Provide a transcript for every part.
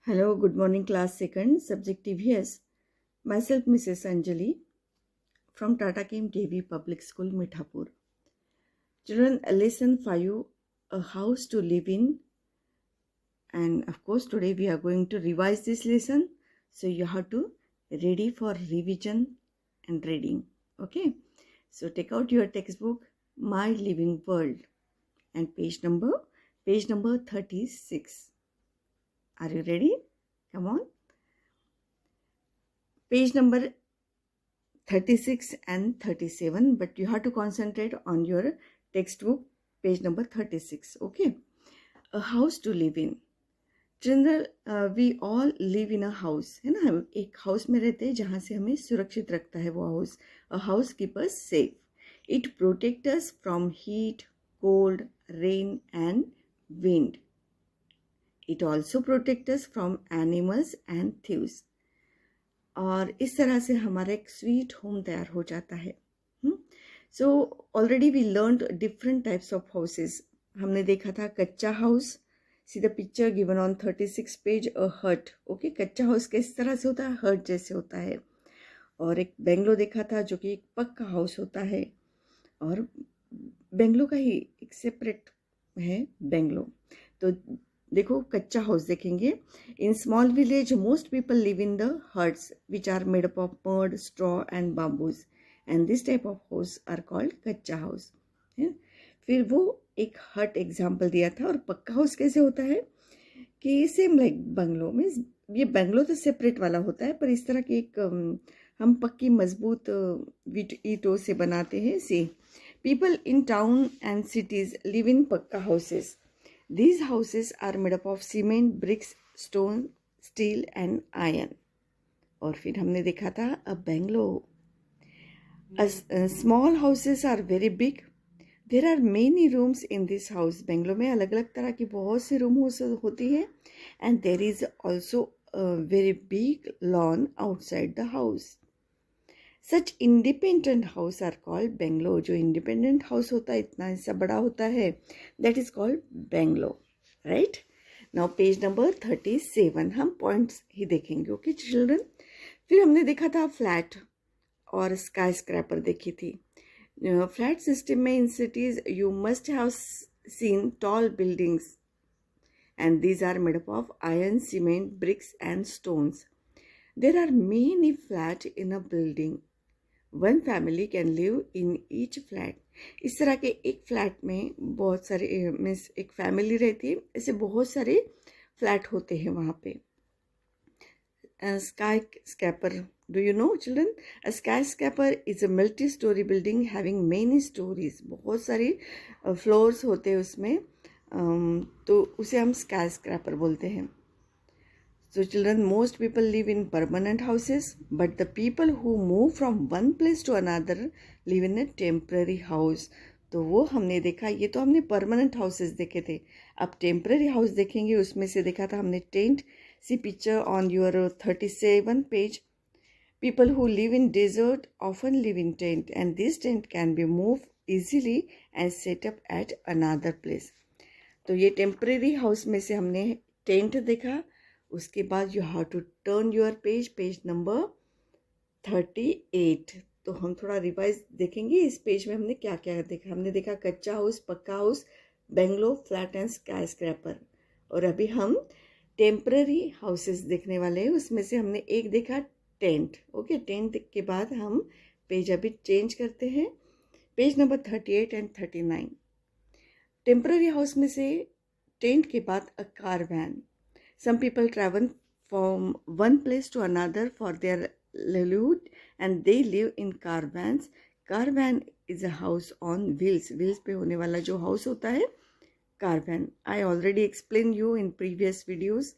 Hello, good morning, class second, subject TVS. Myself, Mrs. Anjali from Tata Kim KV Public School, Mithapur. Children, lesson 5, a house to live in. And of course, today we are going to revise this lesson. So you have to ready for revision and reading. Okay. So take out your textbook, My Living World, and page number 36. Are you ready? Come on. Page number 36 and 37, but you have to concentrate on your textbook page number 36. Okay. A house to live in. General we all live in a house, है ना. हम एक house में रहते हैं जहाँ से हमें सुरक्षित रखता है वो house. A house keep us safe. It protect us from heat, cold, rain and wind. It also protect us from animals and thieves. और इस तरह से हमारा एक स्वीट होम तैयार हो जाता है. So already we learned different types of houses. हमने देखा था कच्चा house. See the picture given on 36 page, a hut. Okay, कच्चा हाउस किस तरह से होता है? हट जैसे होता है. और एक बेंगलो देखा था जो कि एक पक्का हाउस होता है, और बेंगलो का ही एक सेपरेट है बेंगलो. तो देखो कच्चा हाउस देखेंगे. In small village most people live in the huts which are made up of mud, straw and bamboos, and this type of house are called kachcha house. फिर वो एक हट एग्जाम्पल दिया था. और पक्का हाउस कैसे होता है कि सेम लाइक बंगलो में, ये बंगलो तो सेपरेट वाला होता है, पर इस तरह की एक हम पक्की मजबूत ईंटों से बनाते हैं. See people in town and cities live in पक्का houses. These houses are made up of cement, bricks, stone, steel and iron. और फिर हमने देखा था a bungalow. Small houses are very big. There are many rooms in this house. Bungalow में अलग अलग तरह की बहुत सी रूम होती है. And there is also a very big lawn outside the house. Such independent house are called bungalow. जो independent house होता है, इतना हिस्सा बड़ा होता है, that is called bungalow. Right? Now page number 37, हम points ही देखेंगे. Okay children? फिर हमने देखा था फ्लैट और स्काई स्क्रैपर देखी थी. फ्लैट सिस्टम में in cities you must have seen tall buildings, and these are made up of iron, cement, bricks and stones. There are many flats in a building. One family can live in each flat. इस तरह के एक flat में बहुत सारे means एक family रहती है. ऐसे बहुत सारे फ्लैट होते हैं वहाँ पे. Skyscraper, do you know children? A skyscraper is a multi-story building having many stories. बहुत सारे फ्लोर्स होते हैं उसमें, तो उसे हम skyscraper बोलते हैं. So children, most people live in permanent houses, but the people who move from one place to another live in a temporary house. तो वो हमने देखा. ये तो हमने permanent houses देखे थे. अब temporary house देखेंगे. उसमें से देखा था हमने tent. See picture on your 37 page. People who live in desert often live in tent, and this tent can be moved easily and set up at another place. तो ये temporary house में से हमने tent देखा. उसके बाद you have to turn your page number 38. तो हम थोड़ा रिवाइज देखेंगे. इस पेज में हमने क्या क्या देखा. हमने देखा कच्चा हाउस, पक्का house, bungalow, flat and sky scraper. और अभी हम टेम्पररी हाउसेस देखने वाले हैं. उसमें से हमने एक देखा टेंट. ओके, टेंट के बाद हम पेज अभी चेंज करते हैं. Page number 38 and 39. Temporary house में से टेंट के बाद a caravan. Some people travel from one place to another for their livelihood and they live in caravans. Caravan is a house on wheels. Wheels पे होने वाला जो house होता है caravan. I already explained you in previous videos,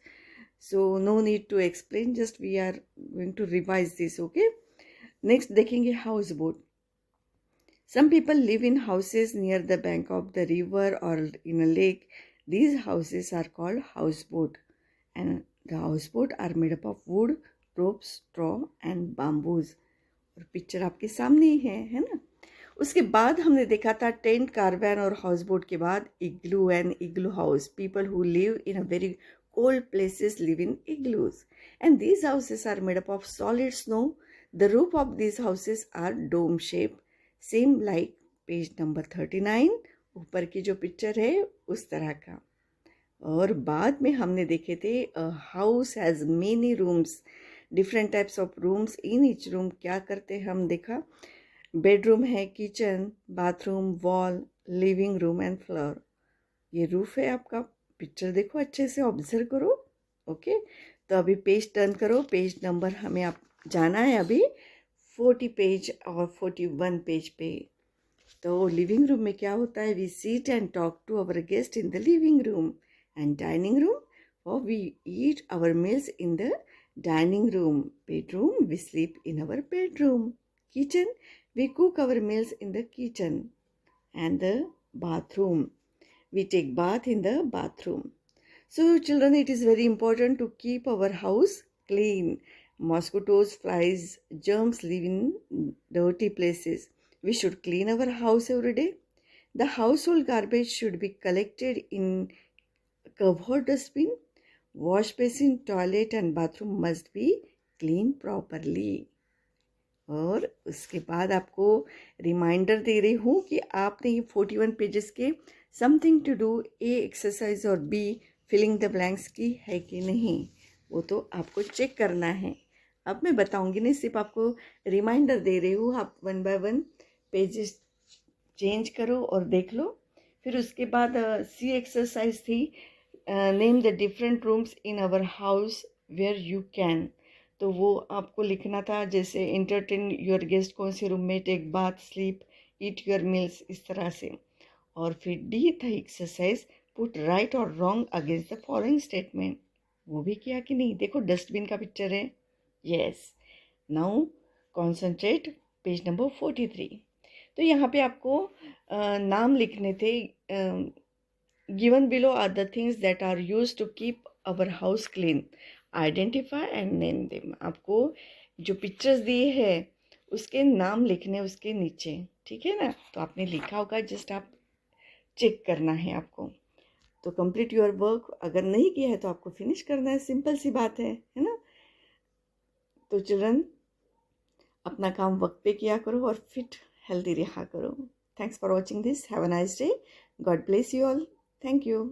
so no need to explain. Just we are going to revise this. Okay. Next देखेंगे houseboat. Some people live in houses near the bank of the river or in a lake. These houses are called houseboat. And the houseboat are made up of wood, ropes, straw and bamboos. और picture आपके सामने ही है ना. उसके बाद हमने देखा था टेंट, कारवैन और हाउसबोट के बाद igloo and igloo house. People who live in a very Cold places live in igloos. And these houses are made up of solid snow. The roof of these houses are dome shaped. Same like page number 39 ऊपर की जो picture है उस तरह का. और बाद में हमने देखे थे house has many rooms, different types of rooms. In each room क्या करते हैं हम देखा. बेडरूम है, kitchen, bathroom, wall, living room and floor. ये रूफ है आपका. पिक्चर देखो, अच्छे से ऑब्जर्व करो. ओके, तो अभी पेज टर्न करो. पेज नंबर हमें आप जाना है अभी 40 पेज और 41 पेज पे. तो लिविंग रूम में क्या होता है. We sit and talk to our guest in the living room. And dining room, और we eat our meals in the dining room. Bedroom, we sleep in our bedroom. Kitchen, we cook our meals in the kitchen. And the bathroom, we take bath in the bathroom. So children, it is very important to keep our house clean. Mosquitoes, flies, germs live in dirty places. We should clean our house every day. The household garbage should be collected in covered dustbin. Wash basin, toilet and bathroom must be cleaned properly. और उसके बाद आपको reminder दे रही हूँ कि आपने ये 41 pages के something to do A exercise और बी फिलिंग द ब्लैंक्स की है कि नहीं, वो तो आपको चेक करना है. अब मैं बताऊँगी नहीं, सिर्फ आपको रिमाइंडर दे रही हूँ. आप 1 बाय 1 पेजेस चेंज करो और देख लो. फिर उसके बाद सी एक्सरसाइज थी, name the different rooms in our house where you can. तो वो आपको लिखना था, जैसे एंटरटेन योर गेस्ट कौन से रूम में, take bath, sleep, eat your meals, इस तरह से. और फिर डी था एक्सरसाइज, पुट राइट और wrong against the following statement. वो भी किया कि नहीं. देखो डस्टबिन का पिक्चर है. Yes. Now concentrate page number 43. तो यहाँ पे आपको नाम लिखने थे. Given below are the things that are use to keep our house clean. Identify and name them. आपको जो पिक्चर्स दिए हैं उसके नाम लिखने उसके नीचे, ठीक है ना. तो आपने लिखा होगा, जस्ट आप चेक करना है आपको. तो कंप्लीट योर वर्क. अगर नहीं किया है तो आपको फिनिश करना है. सिंपल सी बात है ना. तो चिल्ड्रन, अपना काम वक्त पे किया करो और फिट हेल्दी रहा करो. Thanks for watching this. Have a nice day. God bless you all. Thank you.